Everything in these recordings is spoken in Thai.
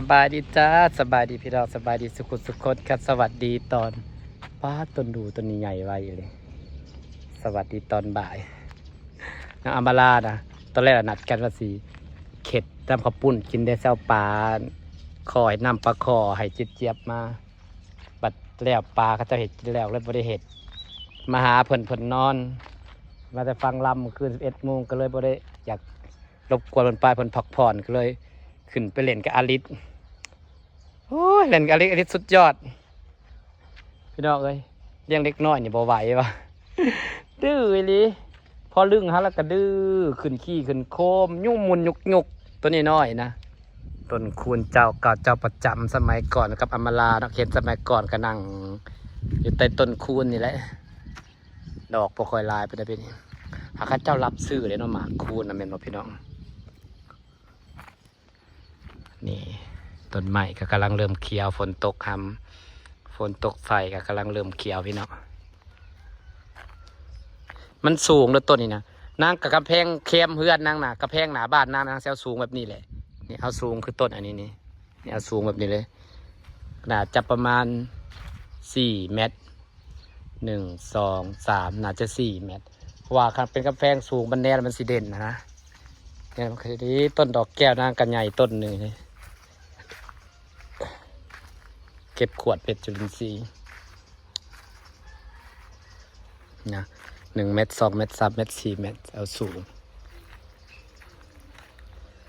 สบายดีจ้าสบายดีพี่น้องสบายดีสุขุสุขคนครับสวัสดีตอนป้าต้นดูต้นนี้ใหญ่ไว้เลยสวัสดีตอนบ่ายนางอัมบาลานะตอนแรกนัดกันว่าสีเข็ดน้ำข้าวปุ้นกินได้เช้าปลาคอยน้ำปลาคอให้เจี๊ยบมาบัดแล้วปลาเขาจะเห็ดกินแล้วเลยบ่ได้เห็ดมาหาเพิ่นนอนมาแต่ฟังลำคืน11 โมงก็เลยบ่ได้อยากรบกวนเพิ่นไปเพิ่นพักผ่อนก็เลยขึ้นไปเล่นกับอาริสโอ้ยเล่นกับอาริสสุดยอดพี่น้องเอ้ยเลี้ยงเล็กน้อยนี่บ่ไหววะ ดื้ออีหลีพอลึงฮะแล้วก็ดื้อขึ้นขี้ขึ้นโคมยุ่งมุนยุกตัวนี้น้อยนะต้นคูณเจ้าเก่าเจ้าประจำสมัยก่อนกับอำมาลาเนาะเห็นสมัยก่อนก็นั่งอยู่ใต้ต้นคูณนี่แหละดอกบ่ค่อยลายไปได้เป็นหากเจ้ารับซื้อเลยเนาะหมากคูณนะแม่นบ่พี่น้องนี่ต้นไม้ก็กำลังเริ่มเขียวฝนตกฝนตกไฟก็กำลังเริ่มเขียวพี่น้องมันสูงเลยต้นนี้นะนางกับกำแพงเข้มเพื่อนนางน่ะกำแพงหนาบ้านนางเซลสูงแบบนี้แหละนี่เอาสูงคือต้นอันนี้นี่เอาสูงแบบนี้เลยขนาดจะประมาณ4 เมตร1 2 3น่าจะ4 เมตรเพราะว่าเป็นกำแพงสูงบันแนมันสีเด่นนะเนี่ยมันคือที่ต้นดอกแก้วนางกันใหญ่ต้นหนึ่งเลยเก็บขวดเพชรจุลินทรีย์นะ1 เมตร 2 เมตร 3 เมตร 4 เมตรเอาสูง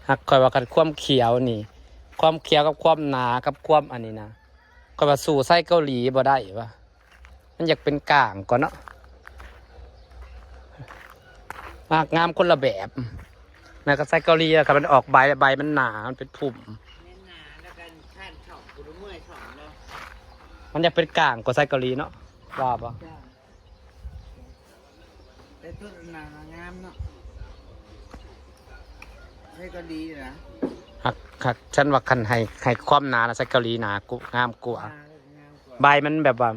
หักคอยว่ากันความเขียวนี่ความเขียวกับความหนากับความอันนี้นะคอยว่าสู่ไส้เกาหลีบ่ได้ปะมันอยากเป็นก่างก่อนเนาะมากงามคนละแบบนะก็ไส้เกาหลีอะครับมันออกใบมันหนามันเป็นพุ่มมันอยากเป็นก่างกว่าไส้เกาหลีเนาะว่าปะแต่ต้นหนางามเนาะใช่ก็ดีนะหักฉันว่าคันให้ความหนานะไส้เกาหลีหนากูงามกว่าใบมันแบบว่า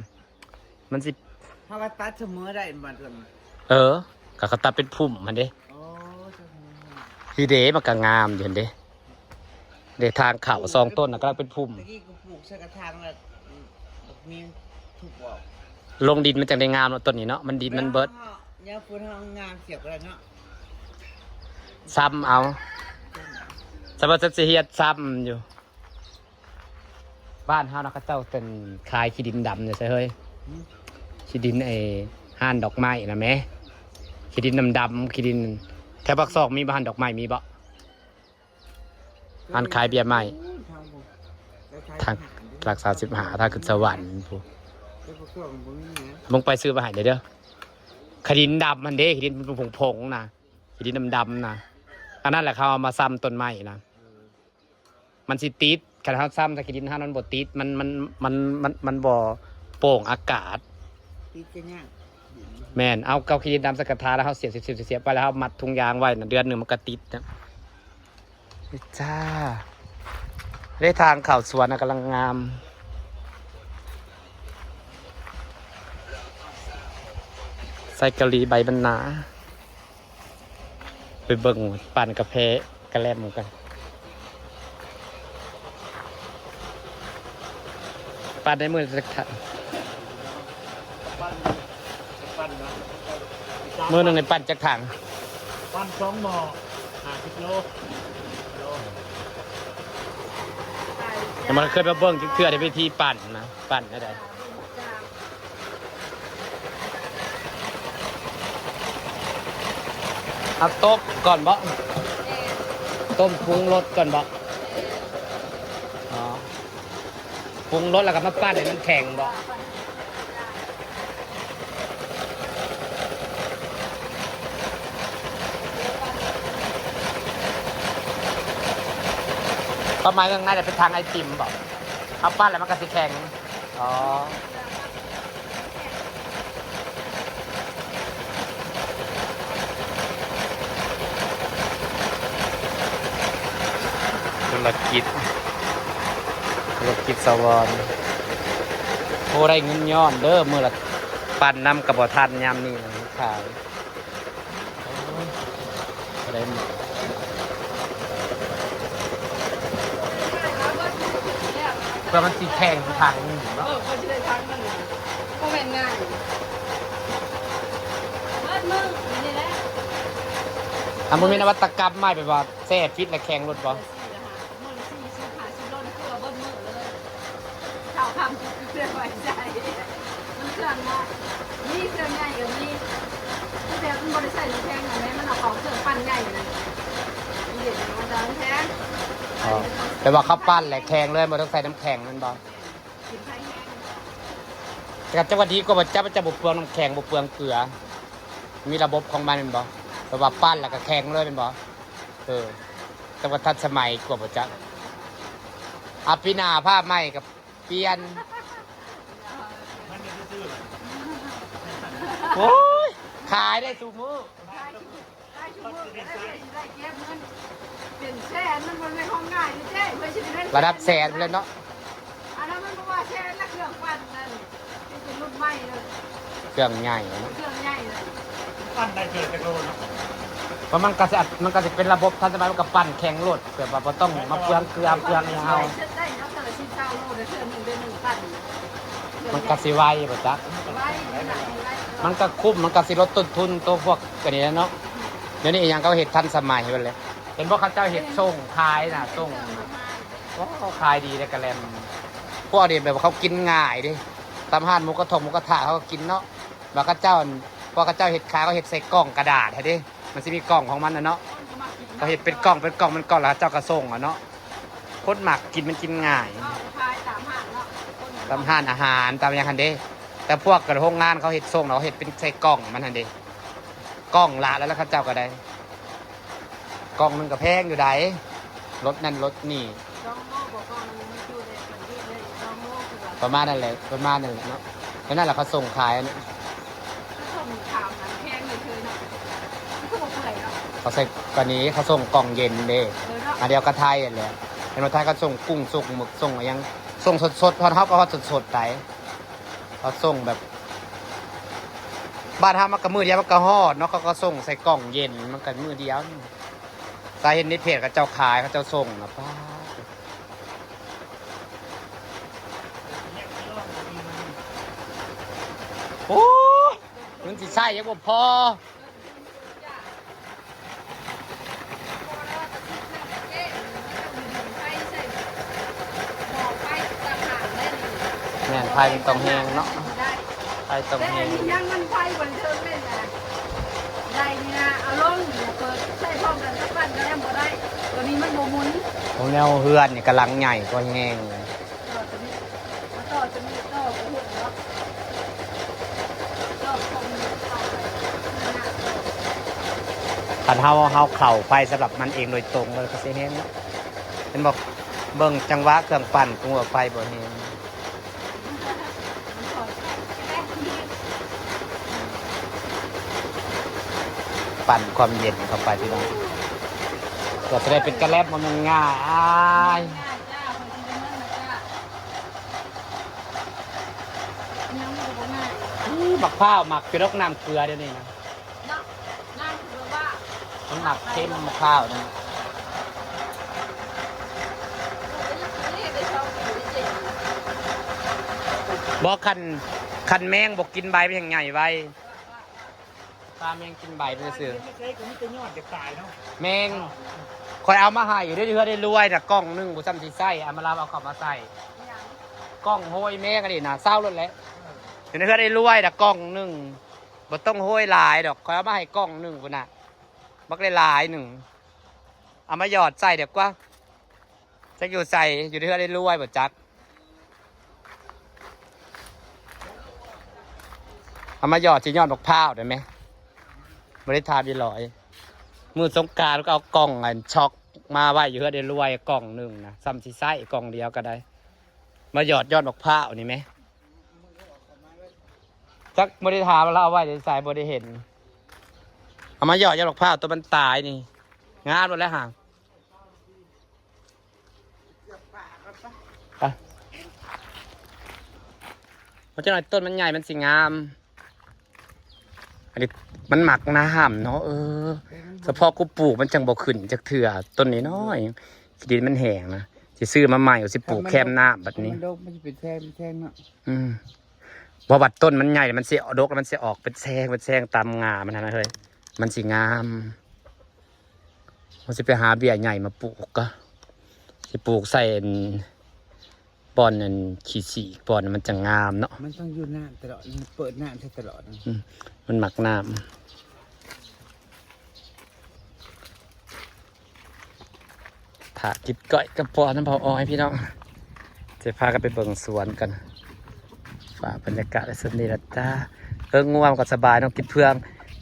มันสิเพราะว่าตัดเสมอได้บัดนั้นก็เขาตัดเป็นพุ่มมันเด้โอ้ทีเดมันก็งามอยู่เด้เดทางเขา2 ต้นนะก็เป็นพุ่มตะกี้ก็ปลูกใส่กระถางแล้วมีทุกบอกลงดินมันจังได้งามเนาะต้นนี้เนาะมันดินมันเบิดยาฝุ่นห้องงามเสียบอะไรเนาะซ้ำเอาสมัยเฮียดซ้ำอยู่บ้านเฮานะเขาเจ้าเป็นคายขี้ดินดำเนี่ยใช่เฮ้ยขี้ดินห่านดอกไม้นะแม่ขี้ดินดำขี้ดินแถวปักซอกมีบ้านดอกไม้มีบ่ห่านขายเบียร์ไม้ทางหลัก35ถ้าขึ้นสวรรค์ผู้มึงไปซื้อมาให้เด้อขี้ดินดำมันเด้ขี้ดินผงๆนะขี้ดินดำๆนะอันนั้นแหละเขาเอามาซ้ำต้นไม้นะมันสิติดคันเขาซ้ำถ้าขี้ดินห้ามันบ่ติดมันบ่โป่งอากาศติดจะยากแม่นเอาเกาขี้ดินดำสกัดทาแล้วเขาเสียบไปแล้วเขามัดถุงยางไว้นะเดือนหนึ่งมันก็ติดนะจ้าได้ทางเข่าสวนนะกำลังงามใส่กะหรี่ใบบรรณาไปเบิ่งปั่นกาแฟกระแลมกันปั่นได้มือสักถังมือหนึ่งในปั่นจากถังปั่น2 หม้อ50 โลมันเคยมาเบิ่งเชื่อในวิธีปั่นนะปั่นได้ เอาต้มก่อนบ่ต้มปรุงรสก่อนบ่ปรุงรสแล้วก็มาปั้นให้มันแข็งบ่ประมาณนั้นน่าจะเป็นทางไอติมบ่เอาปั้นแล้วมันก็สิแข็งธุรกิจสวรรค์โอ้ได้เงินย้อนเด้อมือละปั่นน้ำกระบอกทันยามนี่นะขายได้หมด เพื่อมันสีแข็งทางนึง เออคนที่ได้ทั้งมันก็เป็นง่ายเบิดมึงนี่แหละ มันมีนวัตกรรมใหม่แบบว่าแซ่ฟิตและแข็งรถบ่ มือละสี่สิบห้าสิบโลนี่คือเอาเบิดมือเลยเท่าคำคือเครื่องไว้ใจมันเครื่องง่ายนี่เครื่องง่ายกับนี่ที่แบบมันบริษัทแพงอย่างไรมันเอาของเครื่องปั้นง่ายอยู่นะเด็ดมันจะแพง อ๋อแต่ว่าเขาปั้นแหละแข็งเลยบ่ต้องใส่น้ำแข็งนั่นบ่ กินไข่แห้ง แต่กับจังหวัดนี้ก็บ่จับมันจะบ่เปลืองน้ำแข็งบ่เปลืองเกลือ มีระบบของมันแม่นบ่แต่ว่าปั้นแล้วก็แข็งเลยแม่นบ่แต่ว่าทันสมัยกว่าบ่จักปีหน้าผ้าใหม่กับเปลี่ยนโอ้ยขายได้ทุกมื้อ ได้ชั่วโมงได้เก็บเงินเปลี่ยนแสนมันเป็นของง่ายนี่เจ๊ไม่ใช่เป็น ระดับแสนไปเลยเนาะ อันนั้นมันบอกว่าแสนละเครื่องปั้นนั่นที่เป็นรุ่นใหม่เลย เครื่องใหญ่เนาะ เครื่องใหญ่เลย ปั้นได้เกิดจะโดน เพราะมันก็สิเป็นระบบทันสมัยมันก็ปั้นแข็งรถแบบว่าบ่ต้องมาเปลืองเกลือเปลืองหยังเอา เช็ดได้เนาะแต่ละชิ้นเช้าโลเดี๋ยวเครื่องหนึ่งเป็นหนึ่งปั้น มันก็สิไวบ่จัก ไว้ไหน มันก็คุ้มมันก็สิลดต้นทุนตัวพวกกันนี้เนาะเดี๋ยวนี้อีหยังก็เฮ็ดทันสมัยไปเลยเห็นบ่เขาเจ้าเฮ็ดส่งขายน่ะส่งว้าวขายดีเลยกะแลมพวกนี้แบบว่าเขากินง่ายเดิตามห้านหมูกระทงหมูกระทะเขาก็กินเนาะว่าเขาเจ้าพอเขาเจ้าเฮ็ดขายเขาเฮ็ดใส่กล่องกระดาษให้เดิมันสิมีกล่องของมันน่ะเนาะเขาเฮ็ดเป็นกล่องมันกล่องแล้วเจ้าก็ส่งอ่ะเนาะคนหมักกินมันกินง่าย พายตามห้างเนาะ ตามห้านอาหารตามอย่างหันเด้แต่พวกกระโรงงานเขาเฮ็ดส่งเขาเฮ็ดเป็นใส่กล่องมันหันเด้กล่องละแล้วเขาเจ้าก็ได้กล่องนึงก็แพงอยู่ใดรถนั่นรถนี่ ลองโม่บอกว่ามันไม่ดูเลยมันยืดเลยลองโม่คือแบบ ประมาณนั่นแหละประมาณนั้นแหละเนาะแล้วนั่นแหละเขาส่งขายอันนี้ ส่งข่าวหนังแพงเลยเธอเนาะมันก็บอกเปื่อยเนาะ เขาใส่กรณีเขาส่งกล่องเย็นเด้ เนาะ อันเดียวกับไทยอันแหละเห็นว่าไทยเขาส่งกุ้งส่งหมึกส่งอะไรยังส่งสดๆพอเขาก็ว่าสดๆไปเขาส่งแบบบ้านทำมันก็มือเดียวมันก็ฮอดเนาะเขาก็ส่งใส่กล่องเย็นมันก็มือเดียวสาเห็นในเพจเขาเจ้าขายเขาเจ้าส่งนะป้าโอ้มันสิใช่ยังบ่พอแม่นไฟมันต้องแห้งเนาะไฟต้อง แต่ แห้ง นี่ยังมันไฟบนเทิงเลยนะได้นี่นะเอาลงเปิดใช้พร้อมกันสักวันก็ยังบ่ได้ตัวนี้มันบ่มุน ผมแนวเฮือนนี่กำลังใหญ่ก็แห้งเลย ต่อจะมีต่อไปเห็นเนาะต่อคงต่อไป คันเฮาเข่าไฟสำหรับมันเองโดยตรงเลยก็สิแห้งเนาะเป็นบอกเบิ่งจังหวะเครื่องปั่นกลัวไฟบ่แห้งปั่นความเย็นเข้าไปพี่น้องก็จะได้เป็นกระแลบมันง่ายอ้ายหมักข้าวหมักคือรกน้ำเกลือเดี๋ยวนี้นะมันหมักเข้มหมักข้าวนี่บอกคันแมงบอกกินใบเป็นอย่างไงไว้ตาแมงกินใบเป็นเสือ ไม่ใช่ก็มีแต่ยอดจะตายเนาะ แมงคอยเอามาให้อยู่ได้เรื่อยได้รวยแต่กล้องนึงบุซ้ำสีไส้เอามาลาเอาเข้ามาใส่กล้องโห้ยแม่กันดินะเศร้าเลยแหละอยู่ในเพื่อได้รวยแต่กล้องนึงบ่ต้องโห้ยหลายดอกคอยเอามาให้กล้องนึงพุ่นน่ะบักได้หลายหนึ่งเอามาหยอดใส่เดี๋ยวกว่าจะอยู่ใส่อยู่ในเพื่อได้รวยบ่จักเอามาหยอดสิยอดดอกพร้าวได้ไหมบริทาบีลอยมือสงกรานต์ก็เอากล่องอันช็อกมาไว้อยู่เพื่อได้รวยกล่องหนึ่งนะซ้ำซีไส้กล่องเดียวก็ได้มาหยอดยอดดอกผ้านี่ไหมจักบริทาเราเอาไว้ในสายบริเห็นเอามาหยอดยอดดอกผ้าตัวมันตายนี่งานหมดแล้วห่างไปเพราะฉะนั้นต้นมันใหญ่มันสิงามอันนี้มันหมักน้ำเนาะเฉพาะกูปลูกมันจังบ่ขึ้นจากเถื่อต้นนี้น้อยดินมันแห้งนะ สิซื้อมาใหม่เอาสิปลูกแคมหน้าแบบนี้ มันดกมันจะเป็นแท่งเนาะ ว่าบัดต้นมันใหญ่มันสิดกแล้วมันสิออกเป็นแซงตามงามันนะเฮ้ยมันสิงามมันสิไปหาเบี้ยใหญ่มาปลูกก็สิปลูกใส่บอนนั่นขี้สีบอนมันจะงามเนาะ มันต้องอยู่น้ำตลอดมันเปิดน้ำใช้ตลอด มันหมักน้ำถาจิบก้อยกระปอน้ำเผาอ้อยพี่น้องจะพากันไปเบิ่งสวนกันฝากบรรยากาศและสนิทจ้าง่วงก็สบายเนาะกินเพื่อง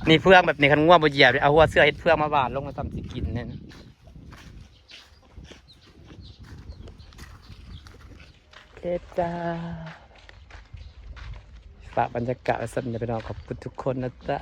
นี่เพื่องแบบนี้คันง่วงบ่เหยียบเอาหัวเสื้อเฮ็ดเพื่องมาบาดลงมาทำสิกินเนี่ยนะเฮ็ดจ้าฝากบรรยากาศและสนิทพี่น้องขอบคุณทุกคนนะจ้า